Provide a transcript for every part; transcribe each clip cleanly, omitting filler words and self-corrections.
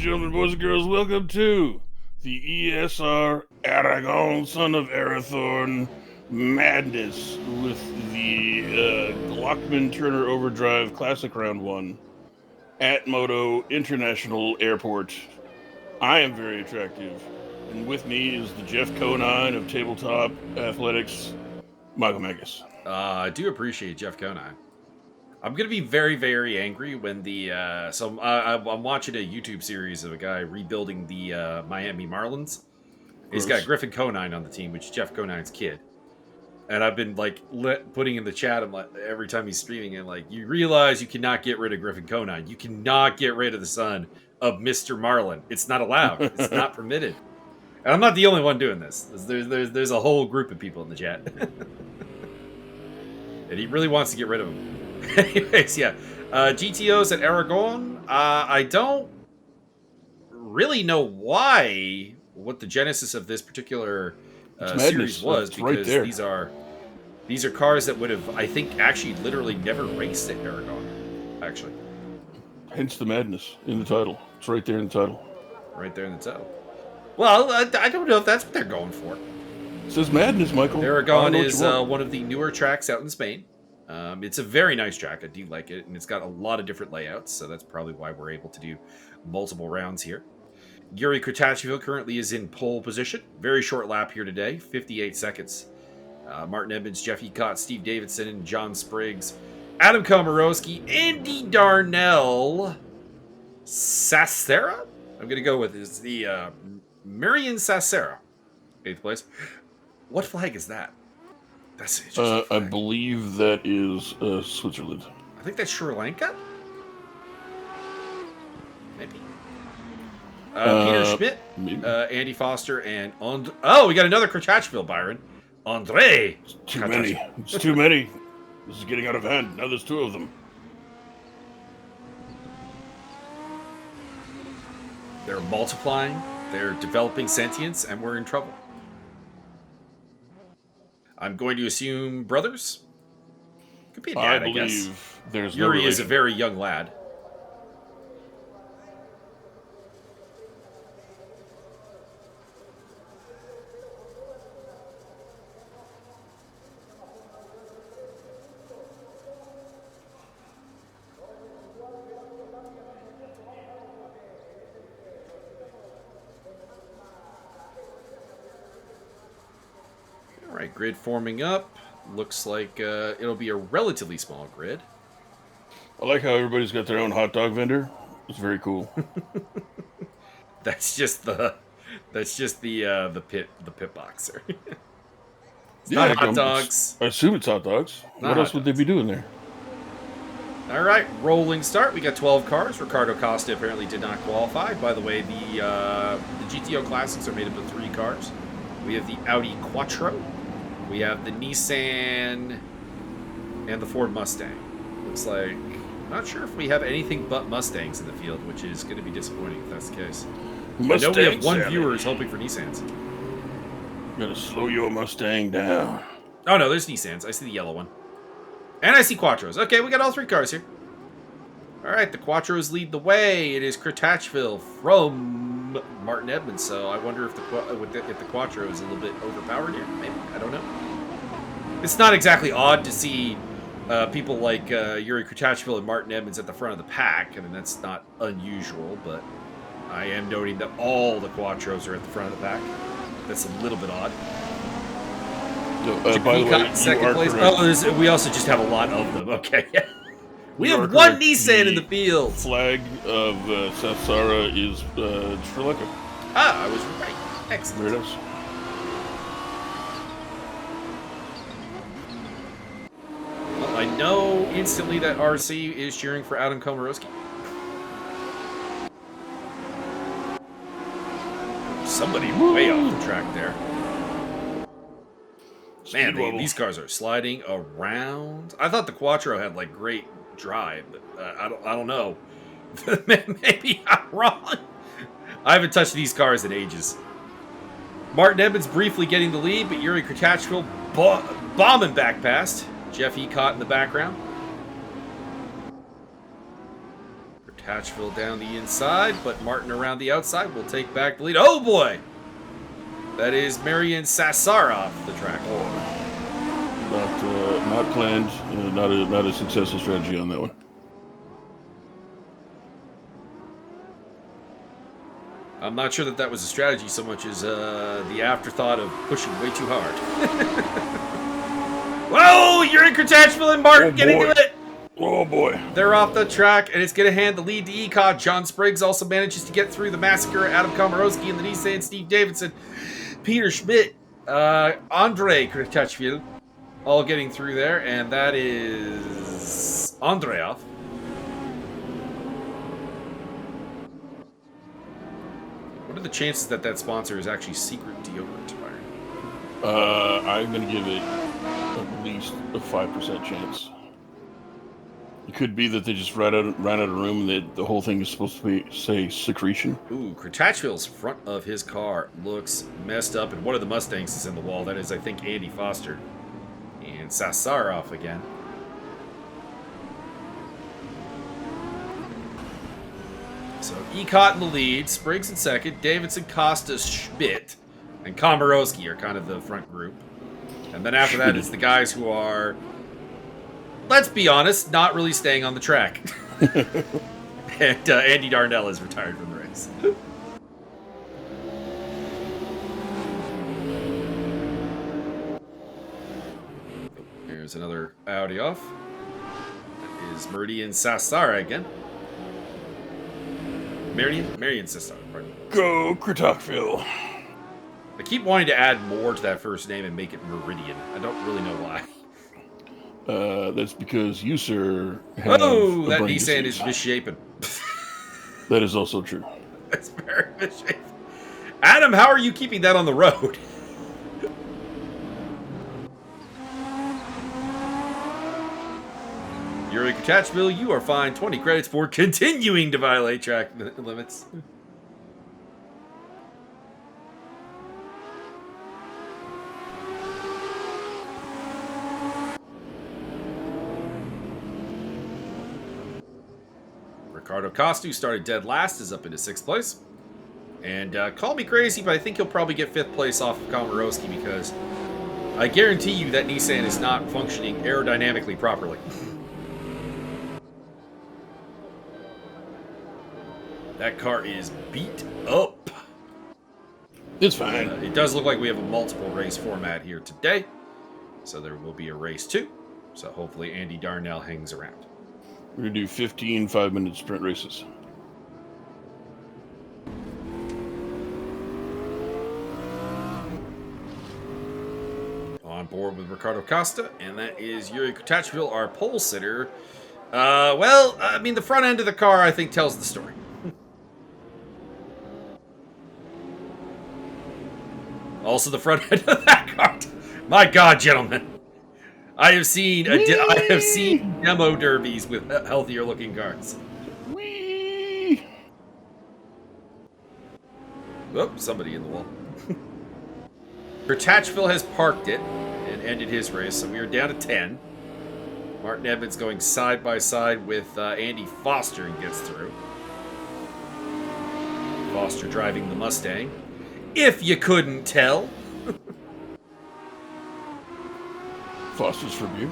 gentlemen, boys and girls, welcome to the ESR Aragon, son of Arathorn Madness with the Glockman Turner Overdrive Classic Round 1 at Moto International Airport. I am very attractive, and with me is the Jeff Conine of Tabletop Athletics, Michael Megas. I do appreciate Jeff Conine. I'm gonna be very, very angry when the I'm watching a YouTube series of a guy rebuilding the Miami Marlins. He's got Griffin Conine on the team, which is Jeff Conine's kid. And I've been like putting in the chat. I'm like, every time he's streaming, and like, you realize you cannot get rid of Griffin Conine. You cannot get rid of the son of Mr. Marlin. It's not allowed. It's not permitted. And I'm not the only one doing this. There's a whole group of people in the chat. And he really wants to get rid of him. Anyways, yeah. GTOs at Aragon. I don't really know what the genesis of this particular series was, because right, these are cars that would have, I think, actually literally never raced at Aragon. Actually. Hence the madness in the title. It's right there in the title. Right there in the title. Well, I don't know if that's what they're going for. It says madness, Michael. Aragon is one of the newer tracks out in Spain. It's a very nice track. I do like it, and it's got a lot of different layouts, so that's probably why we're able to do multiple rounds here. Yuri Kratachvil currently is in pole position. Very short lap here today, 58 seconds. Martin Edmonds, Jeff Ecott, Steve Davidson, and John Spriggs. Adam Komorowski, Andy Darnell, Sacera? I'm going to go with is the Marion Sacera, 8th place. What flag is that? That's I believe that is Switzerland. I think that's Sri Lanka? Maybe. Peter Schmidt, Andy Foster, and we got another Kratachvil, Byron. Andre. It's too many. It's too many. This is getting out of hand. Now there's 2 of them. They're multiplying. They're developing sentience, and we're in trouble. I'm going to assume brothers. Could be a dad, I guess. There's Yuri is a very young lad. Alright, grid forming up. Looks like it'll be a relatively small grid. I like how everybody's got their own hot dog vendor. It's very cool. That's just the pit boxer. It's not hot dogs. I assume it's hot dogs. What else would they be doing there? All right, rolling start. We got 12 cars. Ricardo Costa apparently did not qualify. By the way, the GTO Classics are made up of 3 cars. We have the Audi Quattro. We have the Nissan and the Ford Mustang. Looks like, I'm not sure if we have anything but Mustangs in the field, which is going to be disappointing if that's the case. Mustang, I know we have one viewer who's hoping for Nissans. Gotta slow your Mustang down. Oh no, there's Nissans. I see the yellow one. And I see Quattros. Okay, we got all 3 cars here. Alright, the Quattros lead the way. It is Kratachvil from Martin Edmonds, so I wonder if the Quattro is a little bit overpowered here. Maybe. I don't know. It's not exactly odd to see people like Yuri Kratachvil and Martin Edmonds at the front of the pack. I mean, that's not unusual, but I am noting that all the Quattros are at the front of the pack. That's a little bit odd. By the way, second place. Oh, we also just have a lot of them. Okay. We have one Nissan in the field. Flag of Sasara is Sri Lanka. Ah, I was right. Excellent. There it is. Well, I know instantly that RC is cheering for Adam Komorowski. Somebody way off the track there. Man, these cars are sliding around. I thought the Quattro had like great drive, but I don't know. Maybe I'm wrong. I haven't touched these cars in ages. Martin Edmonds briefly getting the lead, but Yuri Kratachvil bombing back past. Jeff Ecott in the background. Hatchville down the inside, but Martin around the outside will take back the lead. Oh boy! That is Marian Sassar off the track. Not planned. Not a successful strategy on that one. I'm not sure that was a strategy so much as the afterthought of pushing way too hard. Whoa! You're in Hatchville and Martin getting to it! Oh boy. They're off the track, and it's going to hand the lead to ECOT. John Spriggs also manages to get through the massacre. Adam Komorowski and the Nissan, Steve Davidson, Peter Schmidt, Andre Hatchville, all getting through there, and that is Andre off. What are the chances that sponsor is actually Secret Deodorant? I'm going to give it at least a 5% chance. It could be that they just ran out of room and that the whole thing is supposed to say secretion. Ooh, Hatchville's front of his car looks messed up, and one of the Mustangs is in the wall. That is, I think, Andy Foster. And Sassar off again. So ECOT in the lead, Spriggs in second, Davidson, Costa, Schmidt, and Komorowski are kind of the front group. And then after that, it's the guys who are, let's be honest, not really staying on the track. And Andy Darnell is retired from the race. Here's another Audi off. That is Meridian Sassara again. Marian Sassara, pardon. Go, Hatchville. I keep wanting to add more to that first name and make it Meridian. I don't really know why. That's because you, sir, have that Nissan is misshapen. That is also true. That's very misshapen. Adam, how are you keeping that on the road? Yuri Hatchville, you are fined 20 credits for continuing to violate track limits. Ricardo Costu started dead last, is up into 6th place. And call me crazy, but I think he'll probably get 5th place off of Komorowski because I guarantee you that Nissan is not functioning aerodynamically properly. That car is beat up. It's fine. It does look like we have a multiple race format here today. So there will be a race 2. So hopefully Andy Darnell hangs around. We're going to do 15 5-minute sprint races. On board with Ricardo Costa, and that is Yuri Hatchville, our pole sitter. Well, I mean, the front end of the car, I think, tells the story. Also, the front end of that car. My God, gentlemen, I have seen demo derbies with healthier looking cars. Whee! Oh, somebody in the wall. Hatchville has parked it and ended his race, so we are down to 10. Martin Evans going side by side with Andy Foster and gets through. Foster driving the Mustang. If you couldn't tell. Foster's from you.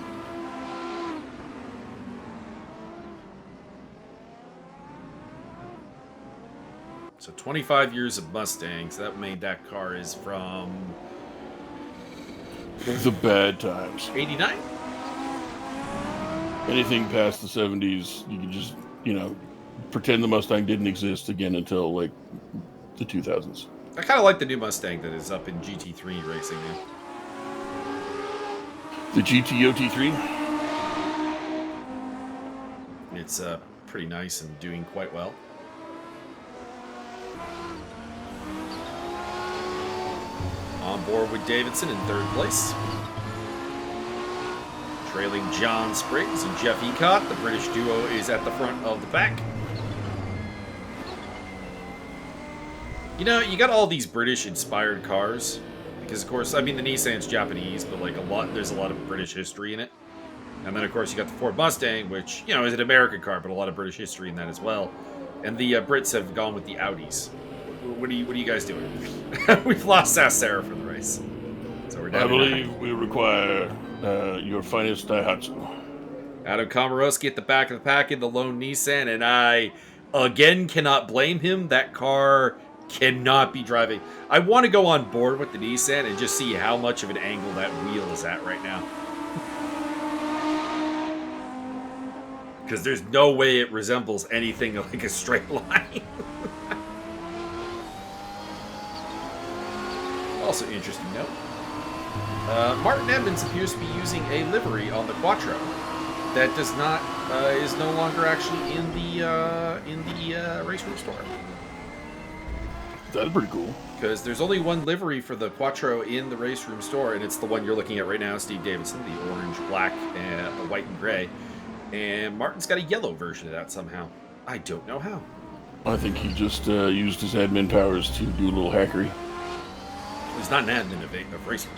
So 25 years of Mustangs. That made that car is from The bad times. 89? Anything past the 70s, you can just, pretend the Mustang didn't exist again until, like, the 2000s. I kind of like the new Mustang that is up in GT3 racing now. The GTO T3? It's pretty nice and doing quite well. On board with Davidson in 3rd place. Trailing John Spriggs and Jeff Ecott. The British duo is at the front of the pack. You got all these British-inspired cars. Because, of course, I mean, the Nissan's Japanese, but, like, there's a lot of British history in it. And then, of course, you got the Ford Mustang, which, you know, is an American car, but a lot of British history in that as well. And the Brits have gone with the Audis. What are you guys doing? We've lost Sarah for the race. So we're down. I believe we require your finest Daihatsu. Adam Komorowski at the back of the pack in the lone Nissan, and I, again, cannot blame him. That car cannot be driving. I want to go on board with the Nissan and just see how much of an angle that wheel is at right now. Because there's no way it resembles anything like a straight line. Also interesting note. Martin Edmonds appears to be using a livery on the Quattro that does not is no longer actually in the Raceroom store. That's pretty cool. Because there's only one livery for the Quattro in the Raceroom store, and it's the one you're looking at right now, Steve Davidson, the orange, black, and the white and gray. And Martin's got a yellow version of that somehow. I don't know how. I think he just used his admin powers to do a little hackery. He's not an admin of Raceroom.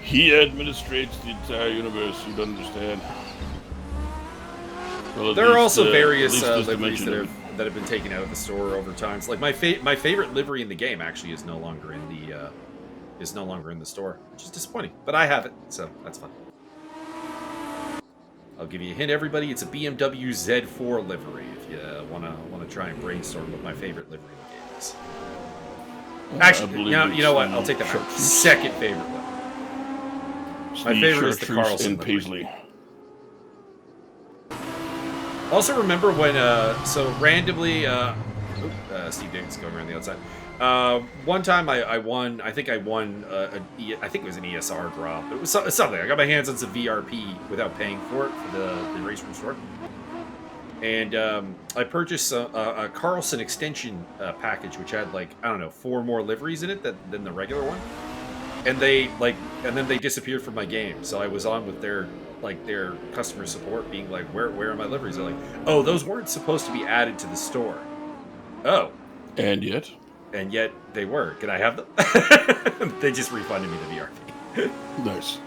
He administrates the entire universe, you'd understand. Well, there are also various liveries that have been taken out of the store over time. Like my favorite livery in the game actually is no longer in the store, which is disappointing. But I have it, so that's fun. I'll give you a hint, everybody. It's a BMW Z4 livery. If you wanna try and brainstorm what my favorite livery in the game is. Actually, you know what? I'll take that back. Second favorite one. My favorite is the Carlson and Paisley. Also, remember when so randomly, Steve Davis going around the outside. One time I won. I think I won. I think it was an ESR drop. It was something. I got my hands on some VRP without paying for it for the Raceroom store. And I purchased a Carlson extension package, which had like, I don't know, 4 more liveries in it than the regular one. And then they disappeared from my game. So I was on with their customer support, being like, "Where are my liveries?" They're like, "Oh, those weren't supposed to be added to the store." Oh, and yet they were. Can I have them? They just refunded me the VRP. Nice.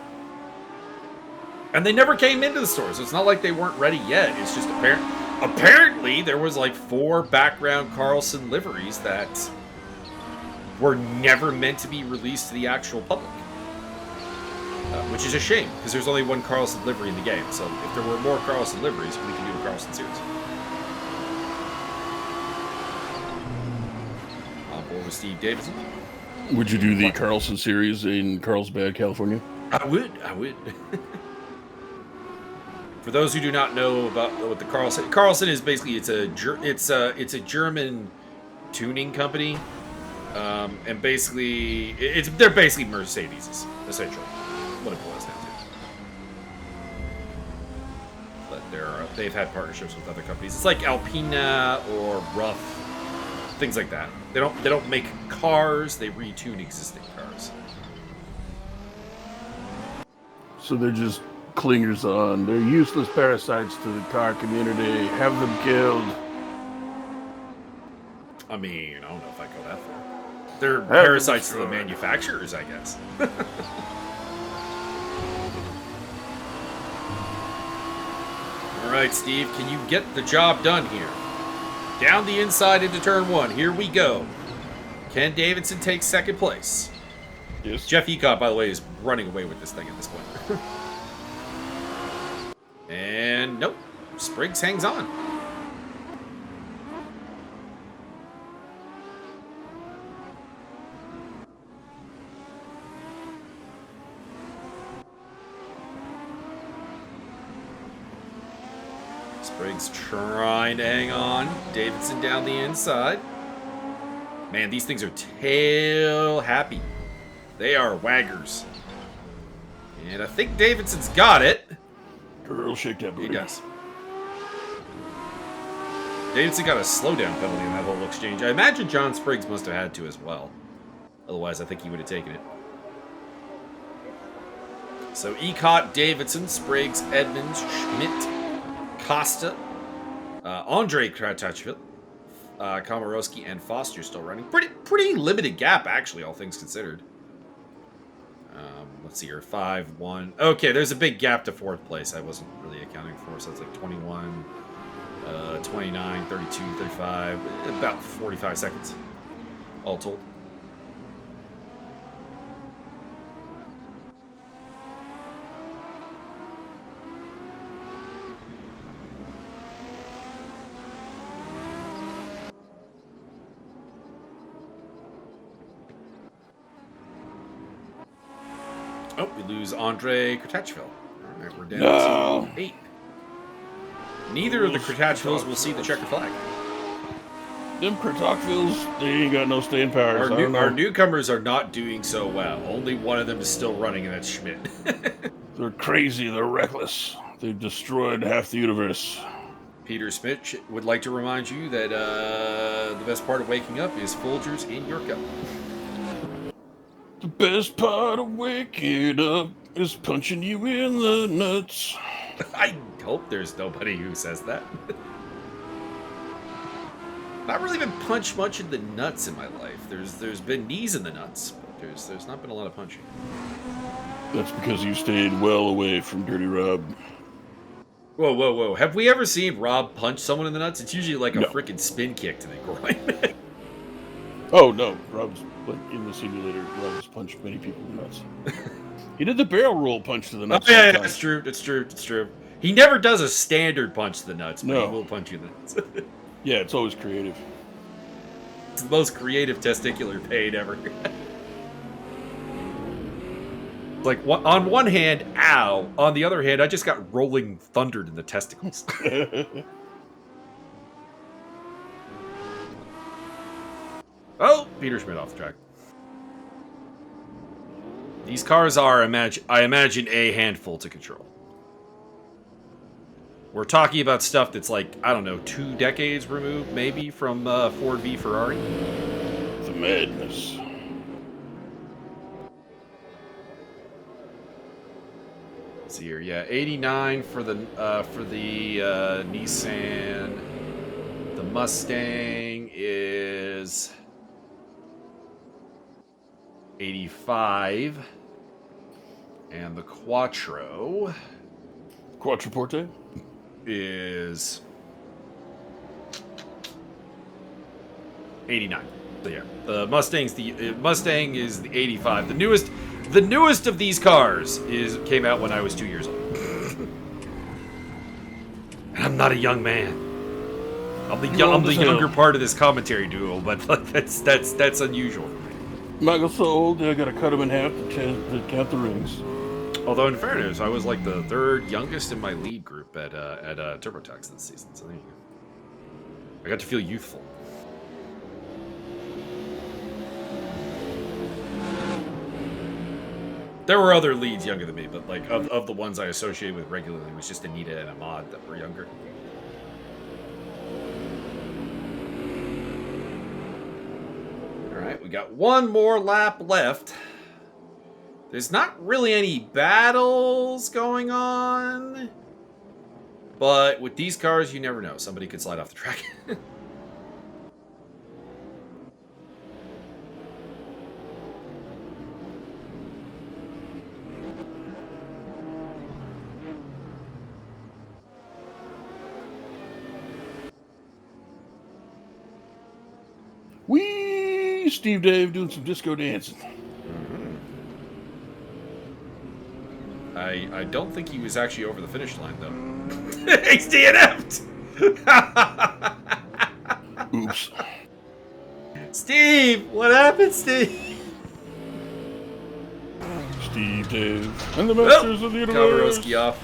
And they never came into the store, so it's not like they weren't ready yet. It's just apparently there was like 4 background Carlson liveries that were never meant to be released to the actual public. Which is a shame, because there's only one Carlson livery in the game. So if there were more Carlson liveries, we could do a Carlson series. On board with Steve Davidson. Would you do the Carlson series in Carlsbad, California? I would. For those who do not know about what the Carlson is, basically it's a German tuning company, and basically they're basically Mercedes, essentially. What it boils down to. But they've had partnerships with other companies. It's like Alpina or Ruff, things like that. They don't make cars; they retune existing cars. So they're just clingers on. They're useless parasites to the car community. Have them killed. I mean, I don't know if I go that far. They're parasites to the manufacturers, I guess. All right, Steve, can you get the job done here? Down the inside into turn 1. Here we go. Ken Davidson takes second place. Yes. Jeff Ecott, by the way, is running away with this thing at this point. And nope, Spriggs hangs on. Spriggs trying to hang on. Davidson down the inside. Man, these things are tail happy. They are waggers. And I think Davidson's got it. Girl, shake that booty. He does. Davidson got a slowdown penalty in that whole exchange. I imagine John Spriggs must have had to as well. Otherwise, I think he would have taken it. So Ecott, Davidson, Spriggs, Edmonds, Schmidt, Costa, Andre Kratachville, Komorowski, and Foster still running. Pretty limited gap, actually, all things considered. let's see here, 5-1. Okay, there's a big gap to fourth place I wasn't really accounting for, so it's like 21, 29, 32, 35, about 45 seconds, all told. Oh, we lose Andre Kratachville. All right, we're down to 8. Neither of the Kratachvilles will see the checker flag. Them Kratachvilles, they ain't got no staying power. Our newcomers are not doing so well. Only one of them is still running, and that's Schmidt. They're crazy. They're reckless. They've destroyed half the universe. Peter Schmidt would like to remind you that the best part of waking up is Folgers in your cup. The best part of waking up is punching you in the nuts. I hope there's nobody who says that. Not really been punched much in the nuts in my life. There's been knees in the nuts, but there's not been a lot of punching. That's because you stayed well away from Dirty Rob. Whoa, whoa, whoa. Have we ever seen Rob punch someone in the nuts? It's usually like a freaking spin kick to the groin. Oh, no. Rob's, like, in the simulator, Rob's punched many people in the nuts. He did the barrel roll punch to the nuts. Oh, yeah, it's true. It's true. It's true. He never does a standard punch to the nuts, but he will punch you in the nuts. Yeah, it's always creative. It's the most creative testicular pain ever. Like, on one hand, ow. On the other hand, I just got rolling thundered in the testicles. Oh, Peter Schmidt off the track. These cars are, I imagine, a handful to control. We're talking about stuff that's like, I don't know, 2 decades removed, maybe, from Ford v Ferrari. The madness. Let's see here, yeah, 89 for the Nissan. The Mustang is 85, and the Quattro Quattroporte is 89. So yeah, the Mustang is the 85. The newest of these cars came out when I was 2 years old. And I'm not a young man. I'm the younger part of this commentary duo, but that's unusual. Michael so old that I gotta cut him in half to count the rings. Although in fairness, I was like the 3rd youngest in my lead group at TurboTax this season, so there you go. I got to feel youthful. There were other leads younger than me, but like of the ones I associated with regularly, it was just Anita and Ahmad that were younger. All right, we got one more lap left. There's not really any battles going on, but with these cars, you never know. Somebody could slide off the track. Wee! Steve Dave doing some disco dancing. I don't think he was actually over the finish line, though. He's DNF'd! Oops. Steve! What happened, Steve? Steve Dave and the Masters of the Universe. Kawarowski off.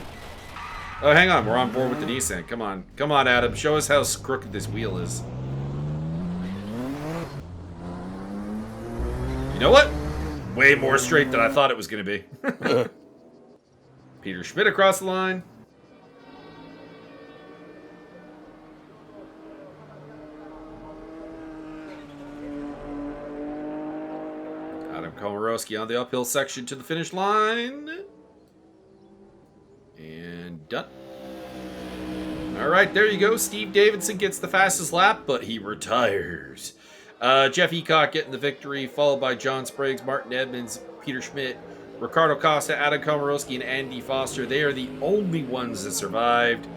Oh, hang on. We're on board with the Nissan. Come on. Come on, Adam. Show us how crooked this wheel is. You know what? Way more straight than I thought it was going to be. Peter Schmidt across the line. Adam Komorowski on the uphill section to the finish line. And done. All right, there you go. Steve Davidson gets the fastest lap, but he retires. Jeff Eacock getting the victory, followed by John Spriggs, Martin Edmonds, Peter Schmidt, Ricardo Costa, Adam Komorowski, and Andy Foster. They are the only ones that survived.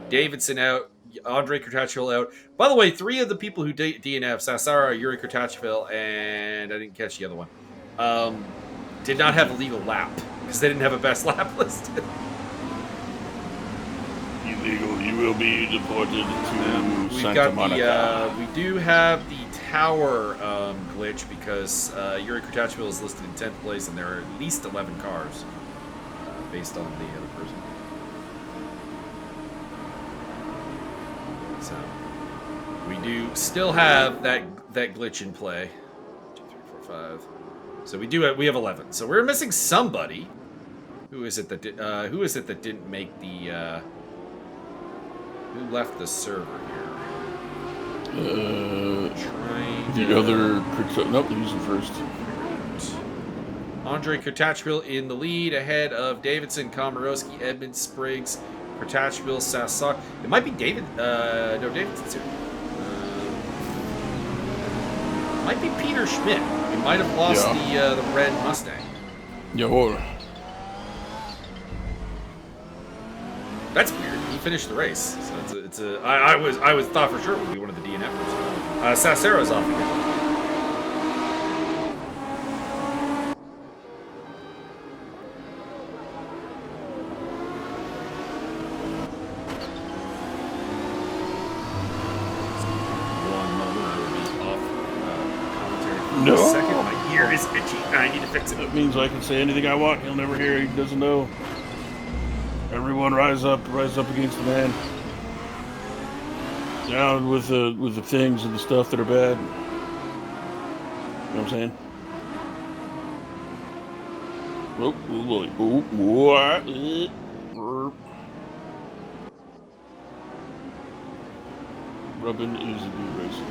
Davidson out. Andre Kurtachvil out. By the way, 3 of the people who DNF, Sassara, Yuri Kurtachvil, and I didn't catch the other one, did not have a legal lap because they didn't have a best lap list. Illegal. You will be deported to Santa Monica. We do have the tower glitch because Yuri Kurtachvil is listed in 10th place and there are at least 11 cars based on the other person. So we do still have that glitch in play. 2, 3, 4, 5. So we have 11. So we're missing somebody. Who is it that didn't make the who left the server here? The other nope, he's the first. Andre Kurtachvil in the lead ahead of Davidson, Komorowski, Edmund, Spriggs, Kurtachvil, Sassar. It might be David. No, Davidson's here. Might be Peter Schmidt. He might have lost the red Mustang. Yeah. That's weird. He finished the race, so I was thought for sure it would be one of the DNFers. Sassero's off again. No. Second, my ear is itchy. I need to fix it. That means I can say anything I want. He'll never hear. He doesn't know. Everyone rise up against the man. Down with the things and the stuff that are bad. You know what I'm saying? Oh boy. Oh, what? Rubbin is a good racer,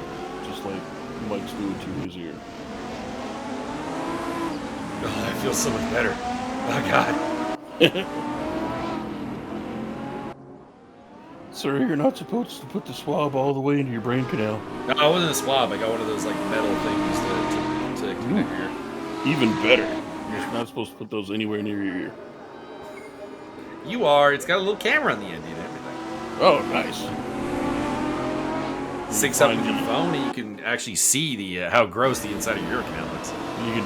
just like Mike's doing to his ear. Oh, that feels so much better. Oh God. Sir, you're not supposed to put the swab all the way into your brain canal. No, I wasn't a swab. I got one of those like metal things to connect your ear. Even better. You're not supposed to put those anywhere near your ear. You are. It's got a little camera on the end and everything. Oh, nice. Syncs up with your phone, and you can actually see the how gross the inside of your ear canal is. You can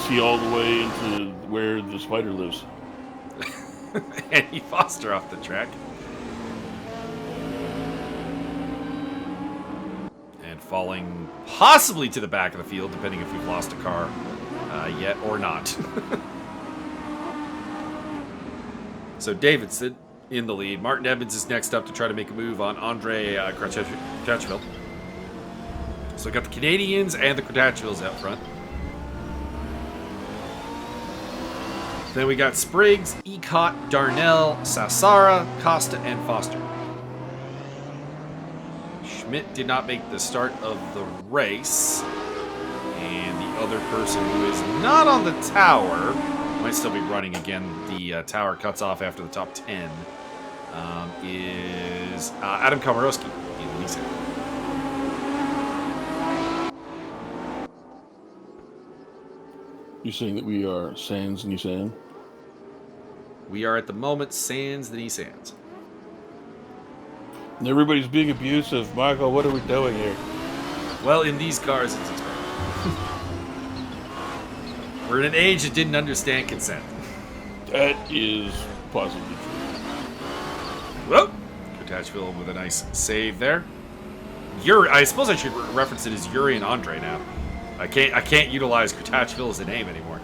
see all the way into where the spider lives. Andy Foster off the track. And falling possibly to the back of the field, depending if we've lost a car yet or not. So Davidson in the lead. Martin Evans is next up to try to make a move on Andre Kurtachvil. So we got the Canadians and the Kurtachvils out front. Then we got Spriggs, Ecott, Darnell, Sassara, Costa, and Foster. Schmidt did not make the start of the race. And the other person who is not on the tower, might still be running again. The tower cuts off after the top 10. Is Adam Komorowski in Nissan. You're saying that we are sans Nissan? We are at the moment sans the Nissans. And everybody's being abusive. Michael, what are we doing here? Well, in these cars, it's expected. We're in an age that didn't understand consent. That is possibly true. Whoa! Kurtachvil with a nice save there. Yuri, I suppose I should reference it as Yuri and Andre now. I can't utilize Kurtachvil as a name anymore.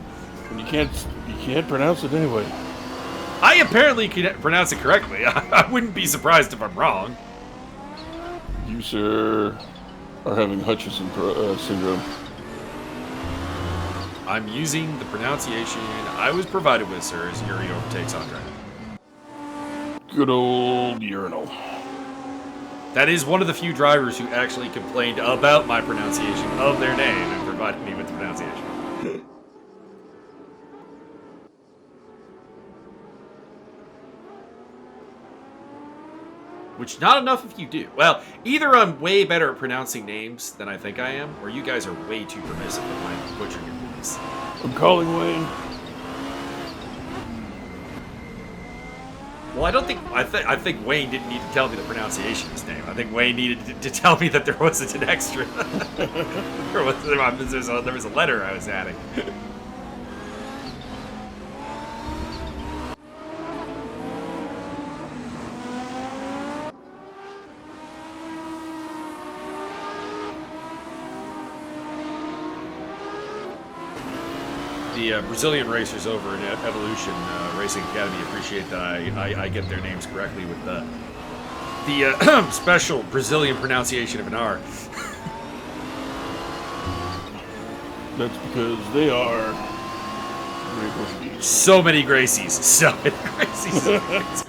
You can't pronounce it anyway. I apparently can pronounce it correctly. I wouldn't be surprised if I'm wrong. You, sir, are having Hutchison syndrome. I'm using the pronunciation I was provided with, sir, as Yuri overtakes Andre. Good old urinal. That is one of the few drivers who actually complained about my pronunciation of their name and provided me with the pronunciation. Which, not enough if you do. Well, either I'm way better at pronouncing names than I think I am, or you guys are way too permissive with my butchering your names. I'm calling Wayne. Well, I don't think I think Wayne didn't need to tell me the pronunciation of his name. I think Wayne needed to tell me that there wasn't an extra. there was a letter I was adding. The Brazilian racers over in Evolution Racing Academy appreciate that I get their names correctly with the special Brazilian pronunciation of an R. That's because they are great Portuguese. So many Gracies. So many Gracies.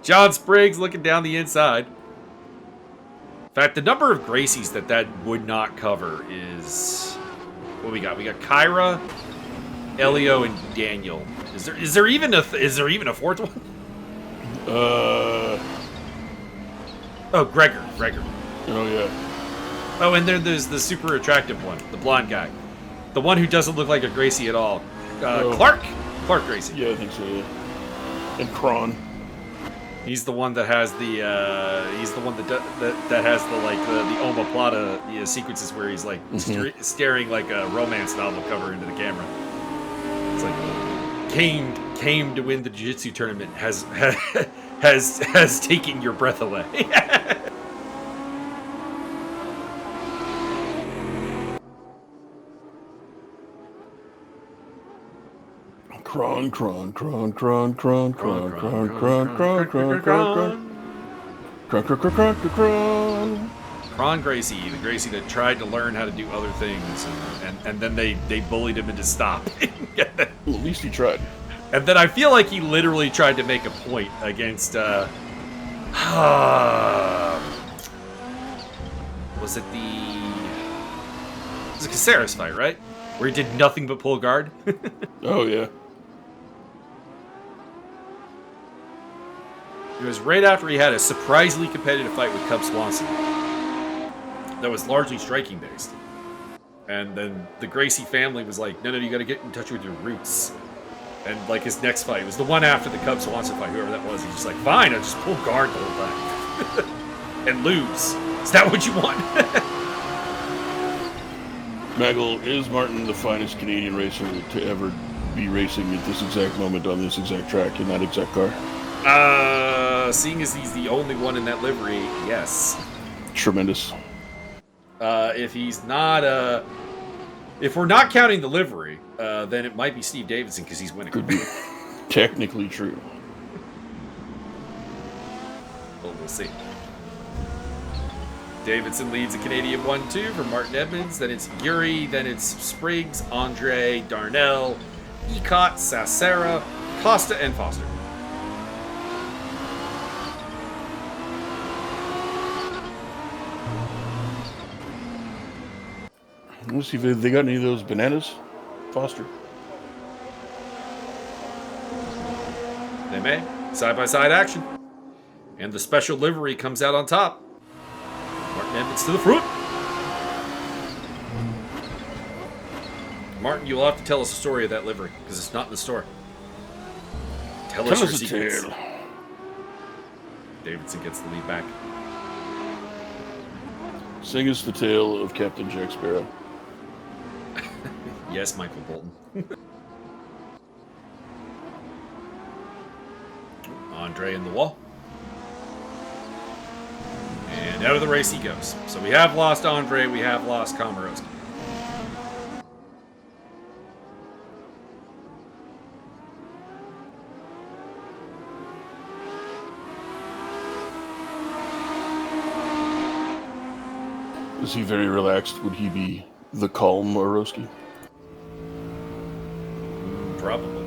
John Spriggs looking down the inside. In fact, the number of Gracies that would not cover is... What we got? We got Kyra, Elio, and Daniel. Is there even a fourth one? Oh, Gregor. Oh yeah. Oh, and there's the super attractive one, the blonde guy, the one who doesn't look like a Gracie at all. Clark Gracie. Yeah, I think so. Yeah. And Kron. He's the one that has the he's the one that has the the omoplata sequences where he's like staring like a romance novel cover into the camera. It's like came to win the jiu-jitsu tournament has taken your breath away. Kron. Kron Gracie, the Gracie that tried to learn how to do other things, and then they bullied him into stopping. Well, at least he tried. And then I feel like he literally tried to make a point against was it a Caceres fight, right? Where he did nothing but pull guard? Oh yeah. It was right after he had a surprisingly competitive fight with Cub Swanson that was largely striking based. And then the Gracie family was like, no, you gotta get in touch with your roots. And like his next fight was the one after the Cub Swanson fight, whoever that was, he's just like, fine, I'll just pull guard the whole time. And lose. Is that what you want? Maggle, is Martin the finest Canadian racer to ever be racing at this exact moment on this exact track in that exact car? Seeing as he's the only one in that livery, yes. Tremendous. If he's not, if we're not counting the livery, then it might be Steve Davidson because he's winning. Could be technically true. Well, we'll see. Davidson leads a Canadian 1-2 for Martin Edmonds. Then it's Yuri. Then it's Spriggs, Andre, Darnell, Ecott, Sacera, Costa, and Foster. Let's see if they got any of those bananas. Foster. They may. Side-by-side action. And the special livery comes out on top. Martin Edmonds to the front. Martin, you'll have to tell us a story of that livery, because it's not in the store. Tell us your secrets. Tale. Davidson gets the lead back. Sing us the tale of Captain Jack Sparrow. Yes, Michael Bolton. Andre in the wall. And out of the race he goes. So we have lost Andre, we have lost Komarowski. Is he very relaxed? Would he be the calm Orowski? Probably.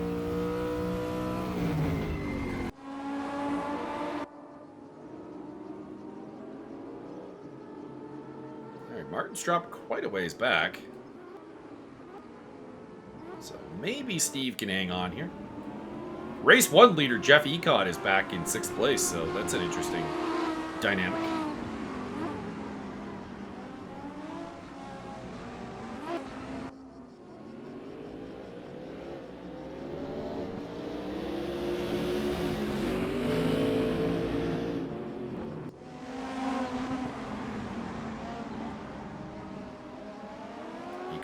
Alright, Martin's dropped quite a ways back. So maybe Steve can hang on here. Race 1 leader Jeff Ecott is back in 6th place, so that's an interesting dynamic.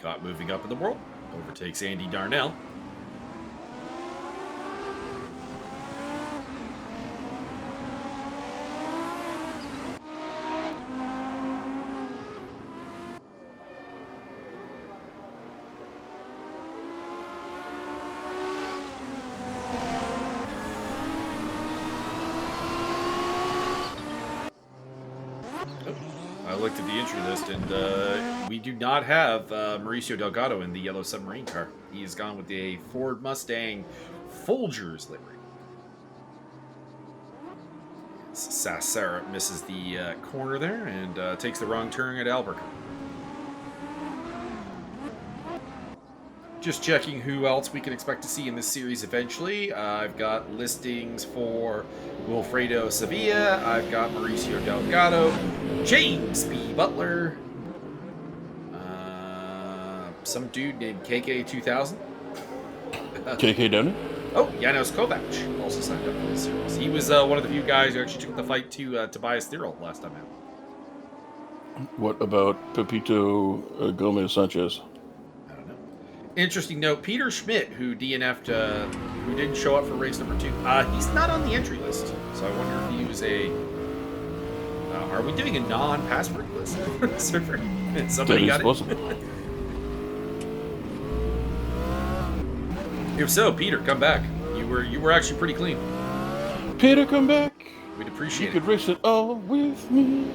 Caught moving up in the world. Overtakes Andy Darnell. I looked at the entry list, and we do not have Mauricio Delgado in the yellow submarine car. He has gone with a Ford Mustang Folgers livery. Sarah misses the corner there and takes the wrong turn at Albuquerque. Just checking who else we can expect to see in this series eventually. I've got listings for Wilfredo Sevilla. I've got Mauricio Delgado, James B. Butler, some dude named KK2000. KK Donut? Oh, Janos Kovac also signed up for this series. He was one of the few guys who actually took the fight to Tobias Thierl last time out. What about Pepito Gomez Sanchez? I don't know. Interesting note, Peter Schmidt, who DNF'd, who didn't show up for race number 2, he's not on the entry list. So I wonder if he was a... are we doing a non-password list? Somebody got it? If so, Peter, come back. You were actually pretty clean. Peter, come back. We'd appreciate it. You could race it all with me.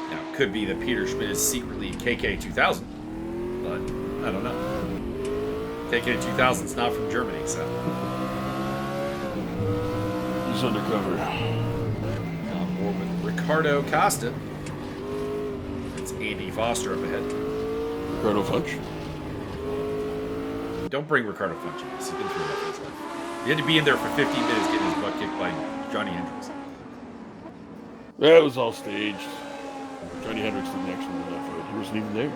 Now, it could be that Peter Schmidt is secretly KK2000, but I don't know. KK2000's not from Germany, so. He's undercover. On board with Ricardo Costa. It's Andy Foster up ahead. Ricardo Funch. Don't bring Ricardo Funch in this. He's been through enough in his life. He had to be in there for 15 minutes getting his butt kicked by Johnny Hendricks. That was all staged. Johnny Hendricks didn't actually do that fight. He wasn't even there.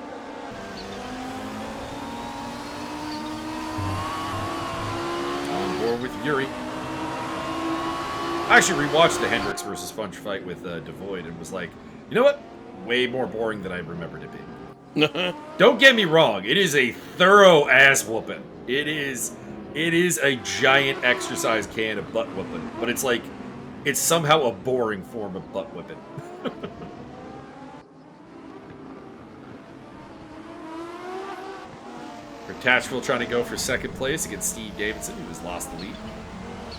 On board with Yuri. I actually rewatched the Hendricks versus Funch fight with Devoid and was like, you know what? Way more boring than I remembered it being. Don't get me wrong, it is a thorough ass whooping. It is a giant exercise can of butt whooping, but it's like it's somehow a boring form of butt whipping. Tatchville trying to go for second place against Steve Davidson, who has lost the lead.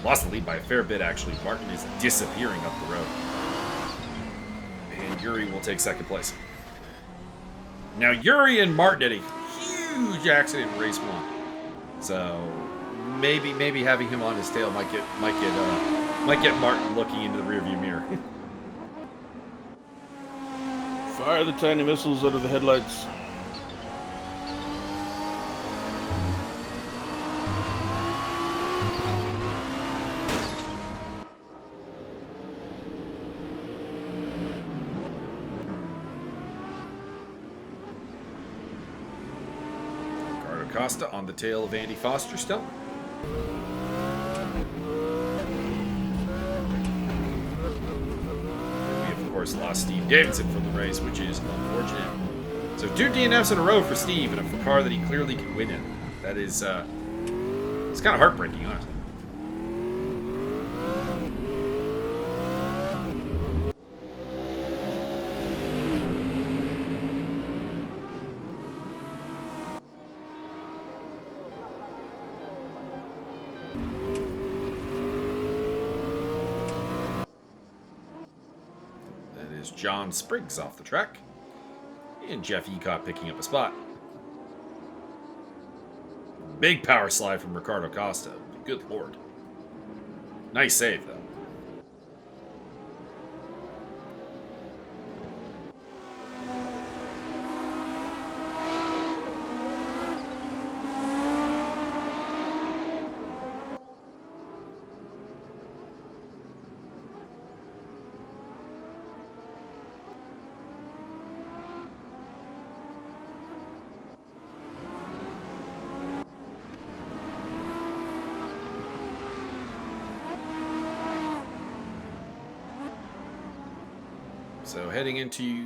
Lost the lead by a fair bit, actually. Martin is disappearing up the road. And Yuri will take second place. Now, Yuri and Martin had a huge accident in race 1. So, maybe having him on his tail might get Martin looking into the rearview mirror. Fire the tiny missiles out of the headlights. Costa on the tail of Andy Foster still. And we, of course, lost Steve Davidson from the race, which is unfortunate. So 2 DNFs in a row for Steve in a car that he clearly can win in. That is, it's kind of heartbreaking, honestly. John Spriggs off the track. And Jeff Ecott picking up a spot. Big power slide from Ricardo Costa. Good lord. Nice save, though. So heading into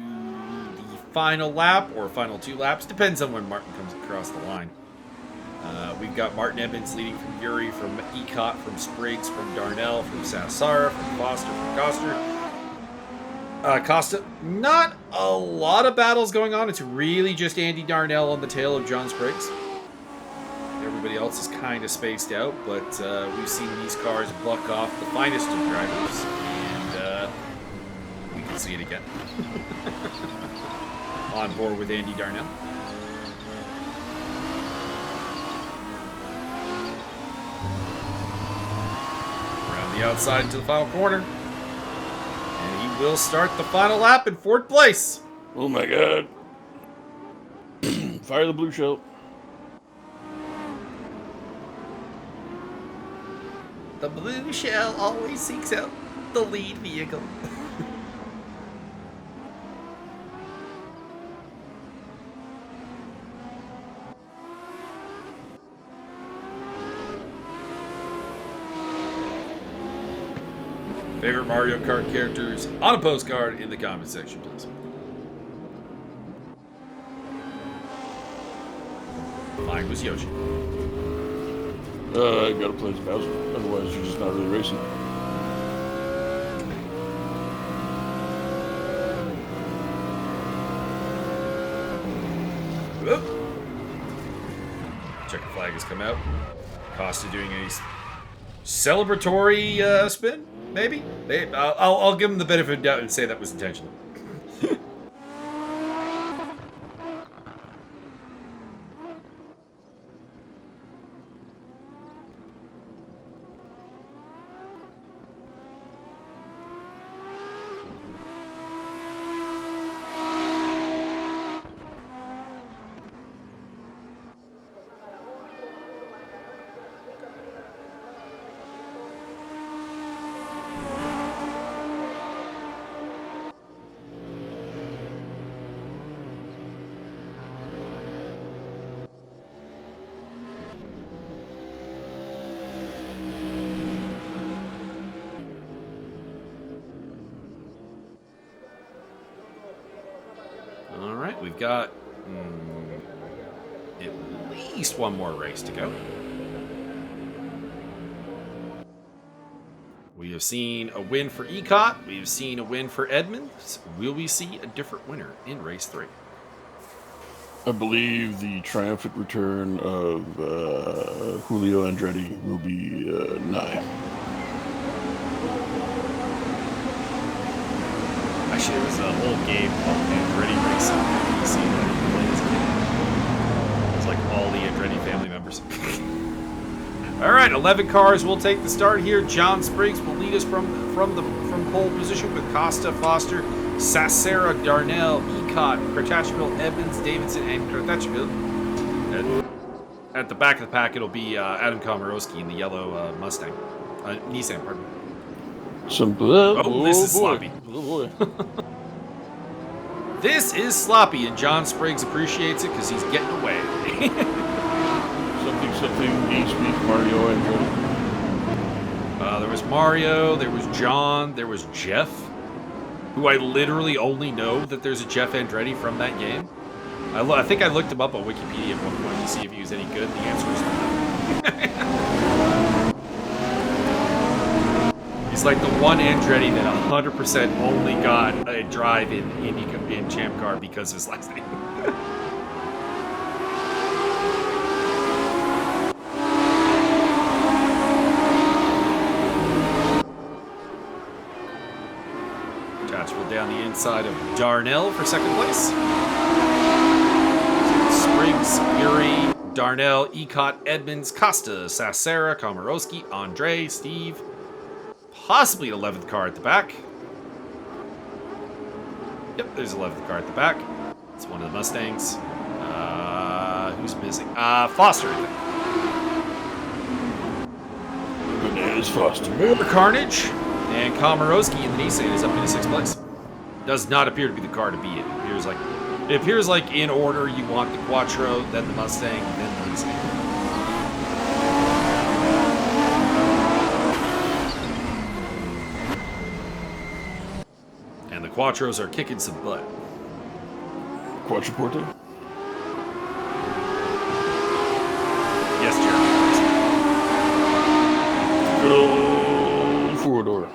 the final lap, or final 2 laps, depends on when Martin comes across the line. We've got Martin Edmonds leading from Yuri, from Ecot, from Spriggs, from Darnell, from Sassara, from Foster, from Costa. Not a lot of battles going on. It's really just Andy Darnell on the tail of John Spriggs. Everybody else is kind of spaced out, but we've seen these cars buck off the finest of drivers, and we can see it again. On board with Andy Darnell. Around the outside into the final corner. And he will start the final lap in 4th place. Oh my god. Fire the blue shell. The blue shell always seeks out the lead vehicle. Favorite Mario Kart characters on a postcard in the comment section, please. Mine was Yoshi. I gotta play as Bowser, otherwise you're just not really racing. Whoop. Checker flag has come out. Costa doing a celebratory spin, maybe? I'll give him the benefit of the doubt and say that was intentional. We've got at least one more race to go. We have seen a win for Ecot. We have seen a win for Edmonds. Will we see a different winner in race 3? I believe the triumphant return of Julio Andretti will be nigh. Actually, there was a whole game called Andretti Racing on PC that he played as a kid. It's like all the Andretti family members. All right, 11 cars will take the start here. John Spriggs will lead us from pole position with Costa, Foster, Sassara, Darnell, Ecot, Kretschmill, Evans, Davidson, and Kretschmill. At the back of the pack, it'll be Adam Komorowski in the yellow Mustang. Nissan, pardon. This is sloppy. Oh boy. This is sloppy, and John Spriggs appreciates it because he's getting away. Something needs to be Mario and There was Mario, there was John, there was Jeff, who I literally only know that there's a Jeff Andretti from that game. I think I looked him up on Wikipedia at one point to see if he was any good, and the answer is no. He's like the one Andretti that 100% only got a drive in Champ Car because of his last name. Attachable down the inside of Darnell for second place. Spriggs, Yuri, Darnell, Ecot, Edmonds, Costa, Sassara, Komorowski, Andre, Steve. Possibly an 11th car at the back. Yep, there's an 11th car at the back. It's one of the Mustangs. Who's missing? Foster, I think. Bananas Foster. More carnage. And Komorowski in the Nissan is up into 6th place. Does not appear to be the car to beat. It appears like in order you want the Quattro, then the Mustang, then the Nissan. Quattros are kicking some butt. Quattroporte? Yes, Jeremy. Good old four-door.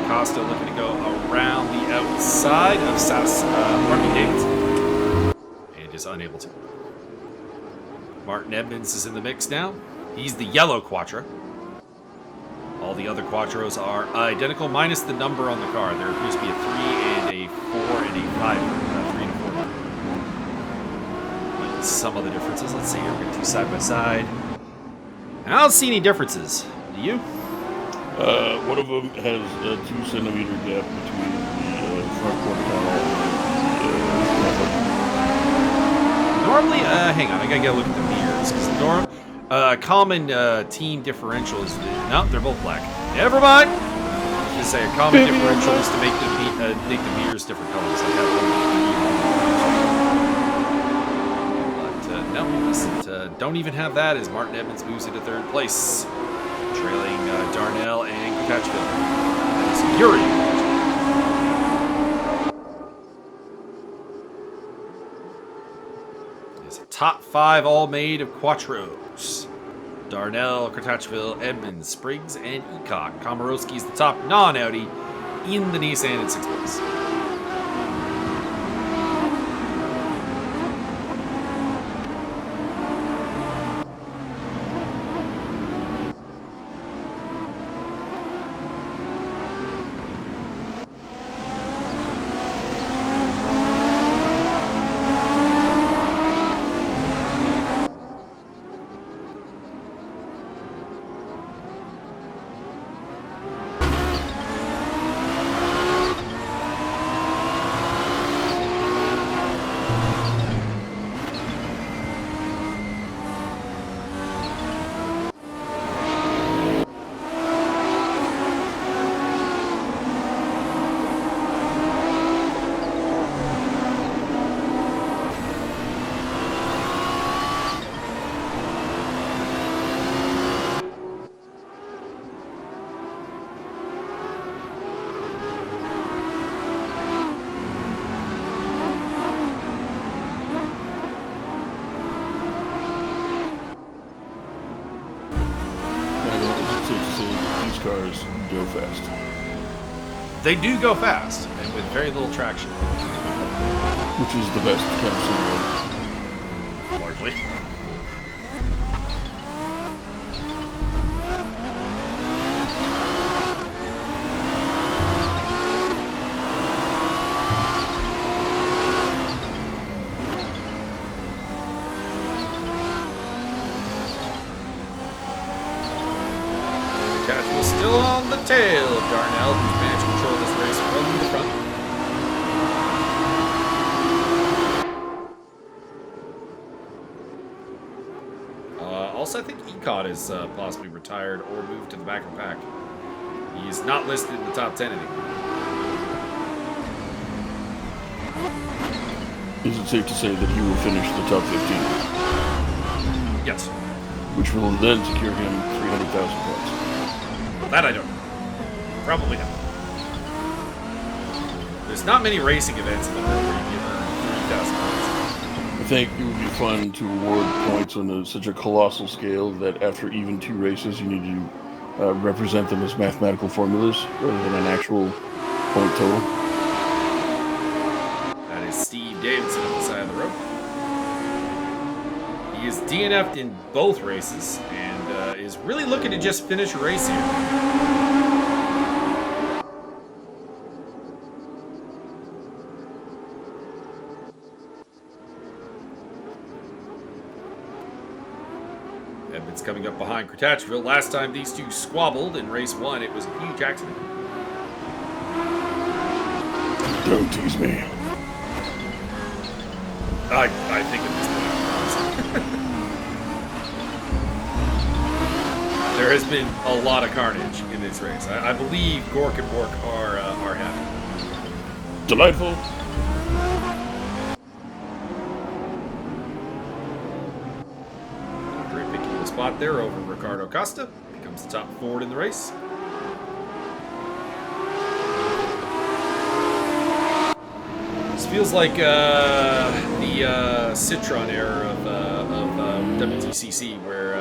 Costa looking to go around the outside of Martin Davidson. And is unable to. Martin Edmonds is in the mix now. He's the yellow Quattro. All the other Quattros are identical, minus the number on the car. There appears to be a 3 and a 4 and a 5. 3 and a 4. Like some other differences. Let's see here. We're going to do side by side. And I don't see any differences. Do you? One of them has a 2 centimeter gap between the front quarter panel and Normally, hang on. I got to get a look at the mirrors. Because common team differential is no, they're both black. Never mind. Just say a common differential is to make the mirrors different colors. But no, don't even have that as Martin Edmonds moves into third place, trailing Darnell and Catchville. That is Yuri. It's a top 5 all made of Quattros. Darnell, Kratachville, Edmonds, Spriggs, and Ecock. Komorowski is the top non-Audi in the Nissan in 6th place. cars go fast. They do go fast, and with very little traction. Which is the best kind of Largely. Catchwell still on the tail of Darnell, who's managed to control this race from the front. Also, I think Ecot is possibly retired or moved to the back of the pack. He's not listed in the top 10 anymore. Is it safe to say that he will finish the top 15? Yes. Which will then secure him 300,000 points. That I don't know. Probably not. There's not many racing events in the world where you can earn 3,000 points. I think it would be fun to award points on such a colossal scale that after even 2 races you need to represent them as mathematical formulas rather than an actual point total. That is Steve Davidson on the side of the road. He is DNF'd in both races and is really looking to just finish a race here. Edmonds coming up behind Kratachville. Last time these two squabbled in race 1, it was a huge accident. Don't tease me. I think at this point, there has been a lot of carnage in this race. I believe Gork and Bork are happy. Delightful. spot there over Ricardo Costa. Becomes the top forward in the race. This feels like the Citron era of WTCC, where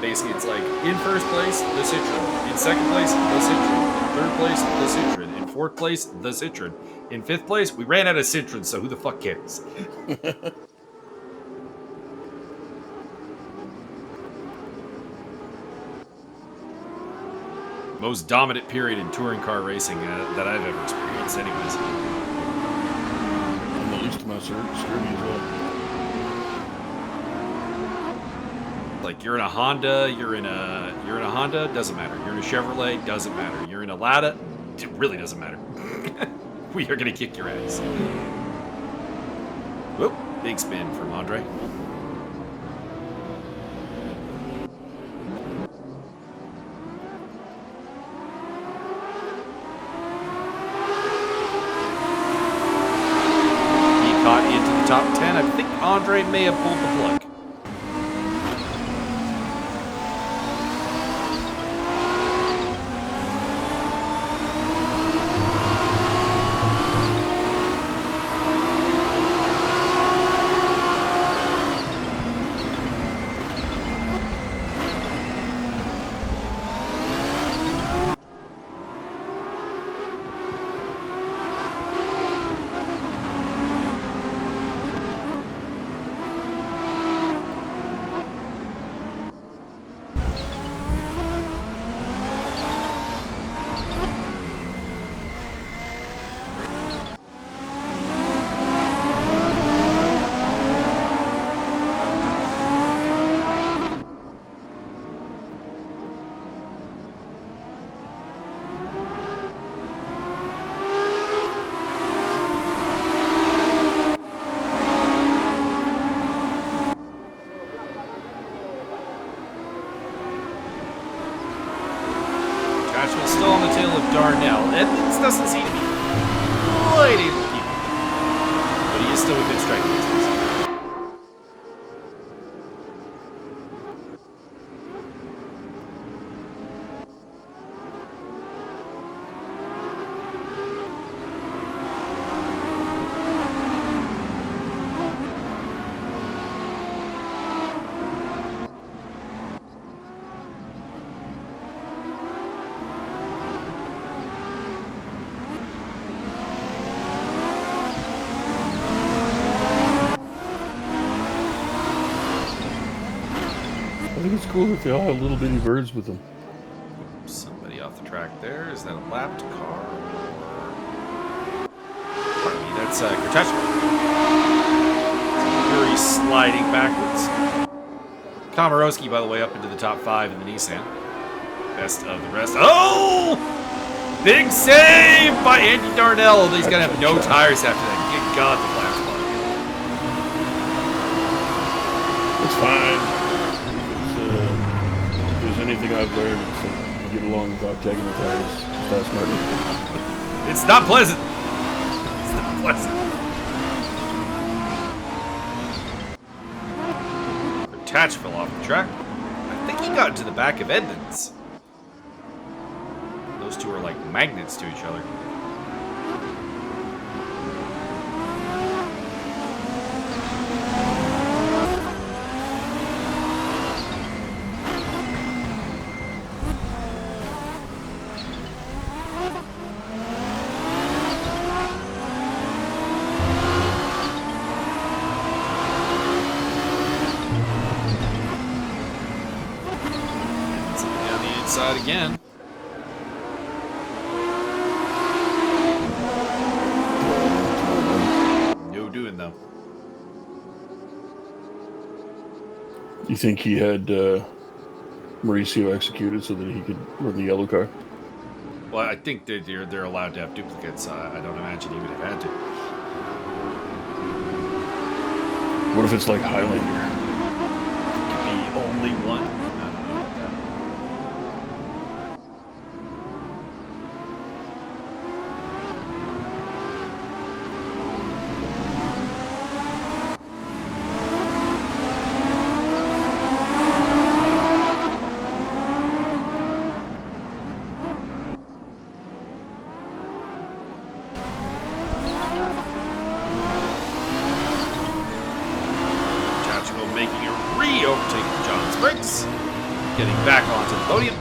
basically it's like in first place, the Citron. In second place, the Citron. In third place, the Citron. In fourth place, the Citron. In fifth place, we ran out of Citron, so who the fuck cares? Most dominant period in touring car racing that I've ever experienced, anyways. And the least amount of scurvy as well. Like you're in a Honda, you're in a Honda, doesn't matter. You're in a Chevrolet, doesn't matter. You're in a Lada, it really doesn't matter. We are gonna kick your ass. Whoop! Big spin from Andre. Top 10. I think Andre may have pulled the plug. Still on the tail of Darnell. Edmonds doesn't seem to be quite able to keep him, but he is still within striking distance. I think it's cool that they all have little bitty birds with them. Somebody off the track there. Is that a lapped car? Pardon me, that's Kurtachko. Fury sliding backwards. Komorowski, by the way, up into the top 5 in the Nissan. Best of the rest. Oh! Big save by Andy Darnell. He's going to have no tires after that. Good God, the last one. It's fine. If there's anything I've learned, it's that you get along without tagging the tires. Just ask Martin. It's not pleasant. It's not pleasant. Tatch fell off the track. I think he got into the back of Edmonds. Those two are like magnets to each other. Side again. No doing though. You think he had Mauricio executed so that he could run the yellow car? Well, I think they're allowed to have duplicates. I don't imagine he would have had to. What if it's like Highlander? It could be only one. I don't know about that. Spriggs getting back onto the podium.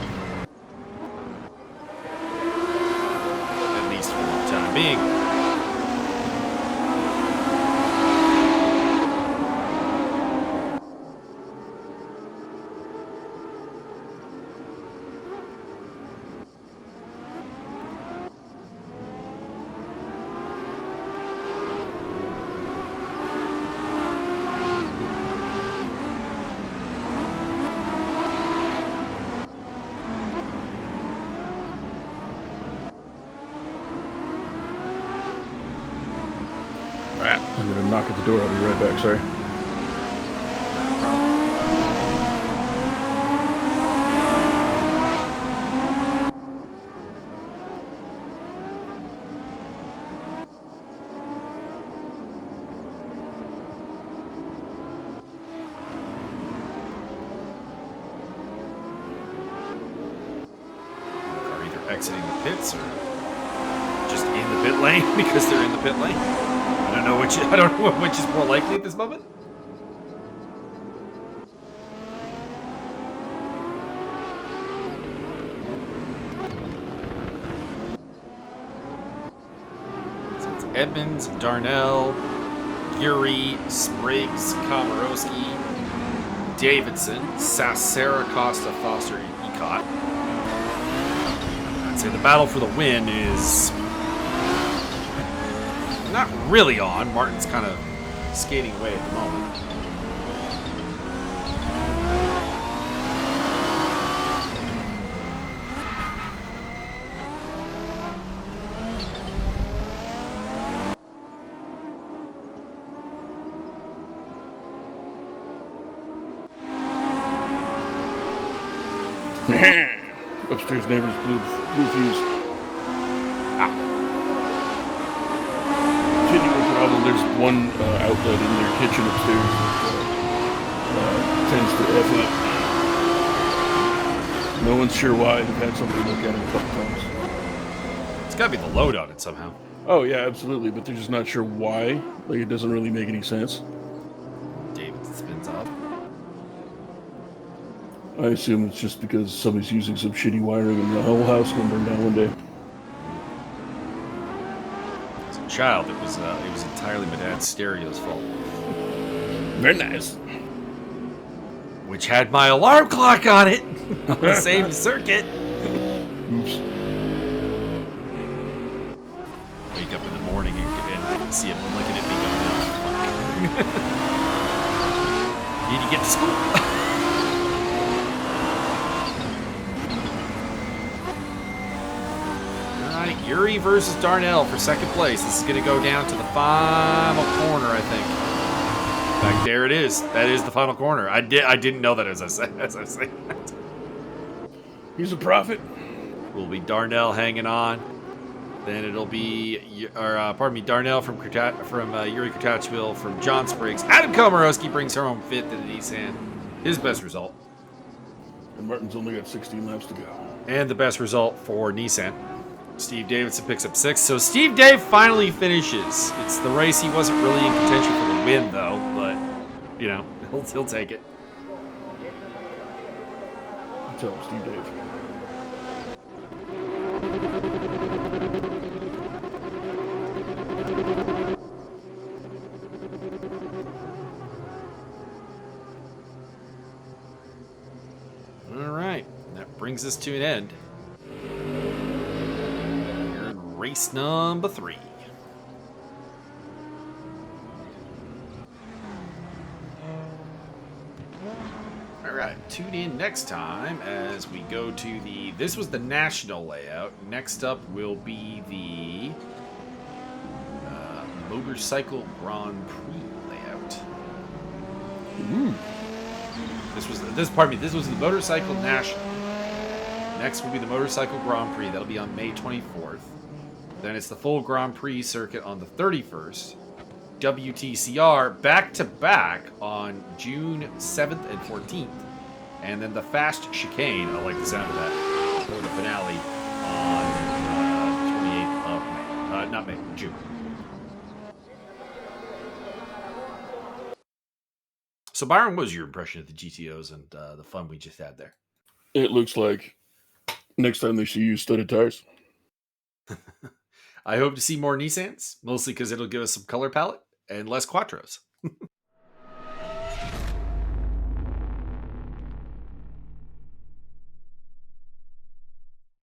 At least for the time being. I'm gonna knock at the door. I'll be right back. Sorry. Are either exiting the pits or just in the pit lane because they're in the pit lane. I don't know which is more likely at this moment. So it's Edmonds, Darnell, Yuri, Spriggs, Komorowski, Davidson, Sassera, Costa, Foster, and Ecott. I'd say the battle for the win is not really on. Martin's kind of skating away at the moment. Upstairs neighbor's blue fuse. Problem. There's one outlet in their kitchen upstairs that tends to F up. No one's sure why. They've had somebody look at it a couple times. It's got to be the load on it somehow. Oh yeah, absolutely, but they're just not sure why. Like, it doesn't really make any sense. David spins off. I assume it's just because somebody's using some shitty wiring and the whole house can burn down one day. Child, it was entirely my dad's stereo's fault. Very nice. Which had my alarm clock on it on the same circuit. Oops. Wake up in the morning and see him looking at me going, need to get to school. Yuri versus Darnell for second place. This is going to go down to the final corner, I think. In fact, there it is. That is the final corner. I didn't know that as I say that. He's a prophet. Will be Darnell hanging on. Then it'll be, Darnell from Yuri Kotachville, from John Spriggs. Adam Komorowski brings her home fifth in the Nissan. His best result. And Martin's only got 16 laps to go. And the best result for Nissan. Steve Davidson picks up 6th. So Steve Dave finally finishes. It's the race he wasn't really in contention for the win, though. But, you know, he'll take it. Tell him, Steve Dave. All right. That brings us to an end. Race number 3. All right, tune in next time as we go to this was the national layout. Next up will be the motorcycle Grand Prix layout. This was the motorcycle national. Next will be the motorcycle Grand Prix. That'll be on May 24th. Then it's the full Grand Prix circuit on the 31st. WTCR back-to-back on June 7th and 14th. And then the Fast Chicane, I like the sound of that, for the finale on 28th of May. Not May, June. So, Byron, what was your impression of the GTOs and the fun we just had there? It looks like next time they should use studded tires. I hope to see more Nissans, mostly because it'll give us some color palette and less Quattros.